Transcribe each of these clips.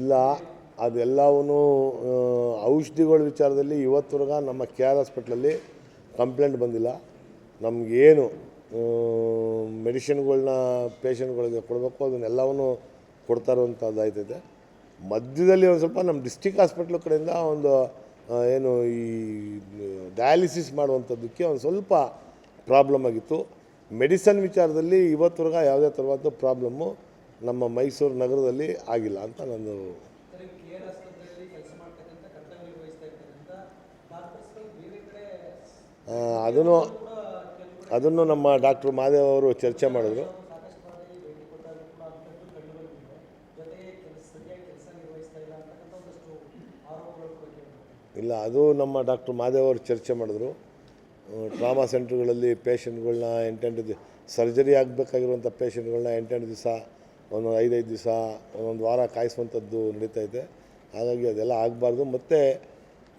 ಇಲ್ಲ, ಅದೆಲ್ಲವೂ ಔಷಧಿಗಳ ವಿಚಾರದಲ್ಲಿ ಇವತ್ತುವರೆಗೆ ನಮ್ಮ KR ಹಾಸ್ಪಿಟ್ಲಲ್ಲಿ ಕಂಪ್ಲೇಂಟ್ ಬಂದಿಲ್ಲ. ನಮಗೇನು ಮೆಡಿಸಿನ್ಗಳನ್ನ ಪೇಷಂಟ್ಗಳಿಗೆ ಕೊಡಬೇಕು ಅದನ್ನೆಲ್ಲವೂ ಕೊಡ್ತಾ ಇರುವಂಥದ್ದಾಯ್ತೈತೆ. ಮಧ್ಯದಲ್ಲಿ ಒಂದು ಸ್ವಲ್ಪ ನಮ್ಮ ಡಿಸ್ಟಿಕ್ ಹಾಸ್ಪಿಟ್ಲ್ ಕಡೆಯಿಂದ ಒಂದು ಏನು ಈ ಡಯಾಲಿಸಿಸ್ ಮಾಡುವಂಥದ್ದಕ್ಕೆ ಒಂದು ಸ್ವಲ್ಪ ಪ್ರಾಬ್ಲಮ್ ಆಗಿತ್ತು. ಮೆಡಿಸನ್ ವಿಚಾರದಲ್ಲಿ ಇವತ್ತುವರೆಗೆ ಯಾವುದೇ ಥರವಾದ ಪ್ರಾಬ್ಲಮ್ಮು ನಮ್ಮ ಮೈಸೂರು ನಗರದಲ್ಲಿ ಆಗಿಲ್ಲ ಅಂತ ನಂದು. ಅದನ್ನು ನಮ್ಮ ಡಾಕ್ಟರ್ ಮಹಾದೇವ್ ಅವರು ಚರ್ಚೆ ಮಾಡಿದ್ರು. ಇಲ್ಲ, ಅದು ನಮ್ಮ ಡಾಕ್ಟರ್ ಮಹಾದೇವ್ ಅವರು ಚರ್ಚೆ ಮಾಡಿದ್ರು. ಟ್ರಾಮಾ ಸೆಂಟ್ರ್ಗಳಲ್ಲಿ ಪೇಷಂಟ್ಗಳನ್ನ 8 ಸರ್ಜರಿ ಆಗಬೇಕಾಗಿರುವಂಥ ಪೇಷಂಟ್ಗಳನ್ನ 8 ದಿವಸ, ಒಂದೊಂದು 5 ದಿವಸ, ಒಂದೊಂದು ವಾರ ಕಾಯಿಸುವಂಥದ್ದು ನಡೀತೈತೆ. ಹಾಗಾಗಿ ಅದೆಲ್ಲ ಆಗಬಾರ್ದು. ಮತ್ತು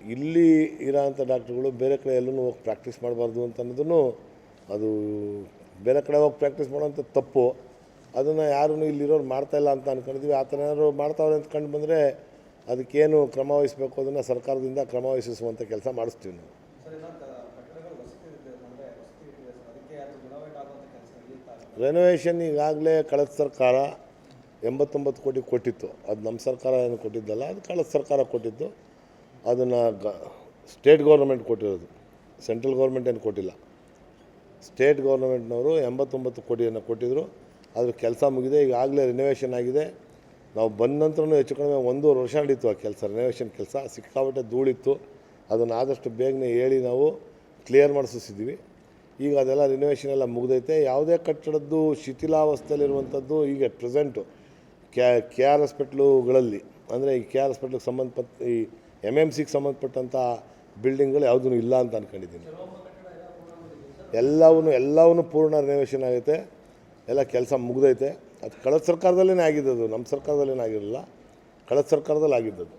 ಇಲ್ಲಿ ಇರೋಂಥ ಡಾಕ್ಟ್ರುಗಳು ಬೇರೆ ಕಡೆ ಎಲ್ಲೂ ಹೋಗಿ ಪ್ರಾಕ್ಟೀಸ್ ಮಾಡಬಾರ್ದು ಅಂತ ಅನ್ನೋದನ್ನು, ಅದು ಬೇರೆ ಕಡೆ ಹೋಗಿ ಪ್ರಾಕ್ಟೀಸ್ ಮಾಡೋಂಥ ತಪ್ಪು. ಅದನ್ನು ಯಾರೂ ಇಲ್ಲಿರೋರು ಮಾಡ್ತಾಯಿಲ್ಲ ಅಂತ ಅಂದ್ಕೊಂಡಿದ್ವಿ. ಆ ಥರ ಏನಾದ್ರು ಮಾಡ್ತಾವ್ರೆ ಅಂತ ಕಂಡು ಬಂದರೆ ಅದಕ್ಕೇನು ಕ್ರಮ ವಹಿಸಬೇಕು ಅದನ್ನು ಸರ್ಕಾರದಿಂದ ಕ್ರಮ ವಹಿಸುವಂಥ ಕೆಲಸ ಮಾಡಿಸ್ತೀವಿ ನಾವು. ರೆನೋವೇಷನ್ ಈಗಾಗಲೇ ಕಳೆದ ಸರ್ಕಾರ 89 ಕೋಟಿ ಕೊಟ್ಟಿತ್ತು. ಅದು ನಮ್ಮ ಸರ್ಕಾರ ಏನು ಕೊಟ್ಟಿದ್ದಲ್ಲ, ಅದು ಕಳೆದ ಸರ್ಕಾರ ಕೊಟ್ಟಿದ್ದು. ಅದನ್ನು ಸ್ಟೇಟ್ ಗೌರ್ಮೆಂಟ್ ಕೊಟ್ಟಿರೋದು, ಸೆಂಟ್ರಲ್ ಗೌರ್ಮೆಂಟ್ ಏನು ಕೊಟ್ಟಿಲ್ಲ. ಸ್ಟೇಟ್ ಗೌರ್ಮೆಂಟ್ನವರು 89 ಕೋಟಿಯನ್ನು ಕೊಟ್ಟಿದ್ದರು. ಅದ್ರ ಕೆಲಸ ಮುಗಿದೆ. ಈಗಾಗಲೇ ರಿನೋವೇಷನ್ ಆಗಿದೆ. ನಾವು ಬಂದ ನಂತರನೂ ಹೆಚ್ಚು ಕಡಿಮೆ 1.5 ವರ್ಷ ನಡೀತು ಆ ಕೆಲಸ, ರಿನೋವೇಷನ್ ಕೆಲಸ. ಸಿಕ್ಕಾಪಟ್ಟೆ ಧೂಳಿತ್ತು. ಅದನ್ನು ಆದಷ್ಟು ಬೇಗನೆ ಹೇಳಿ ನಾವು ಕ್ಲಿಯರ್ ಮಾಡಿಸಿದ್ವಿ. ಈಗ ಅದೆಲ್ಲ ರಿನೋವೇಷನ್ ಎಲ್ಲ ಮುಗಿದೈತೆ. ಯಾವುದೇ ಕಟ್ಟಡದ್ದು ಶಿಥಿಲಾವಸ್ಥೆಯಲ್ಲಿರುವಂಥದ್ದು ಈಗ ಪ್ರೆಸೆಂಟು KR ಹಾಸ್ಪಿಟ್ಲುಗಳಲ್ಲಿ, ಅಂದರೆ ಈ KR ಹಾಸ್ಪಿಟ್ಲಿಗೆ ಸಂಬಂಧಪಟ್ಟ ಈ MMCಗೆ ಸಂಬಂಧಪಟ್ಟಂಥ ಬಿಲ್ಡಿಂಗ್ಗಳು ಯಾವುದೂ ಇಲ್ಲ ಅಂತ ಅಂದ್ಕೊಂಡಿದ್ದೀನಿ. ಎಲ್ಲವೂ ಪೂರ್ಣ ರಿನೋವೇಷನ್ ಆಗೈತೆ. ಎಲ್ಲ ಕೆಲಸ ಮುಗಿದೈತೆ. ಅದು ಕಳೆದ ಸರ್ಕಾರದಲ್ಲೇ ಆಗಿದ್ದದು, ನಮ್ಮ ಸರ್ಕಾರದಲ್ಲೇನಾಗಿರಲಿಲ್ಲ, ಕಳೆದ ಸರ್ಕಾರದಲ್ಲಿ ಆಗಿದ್ದದು.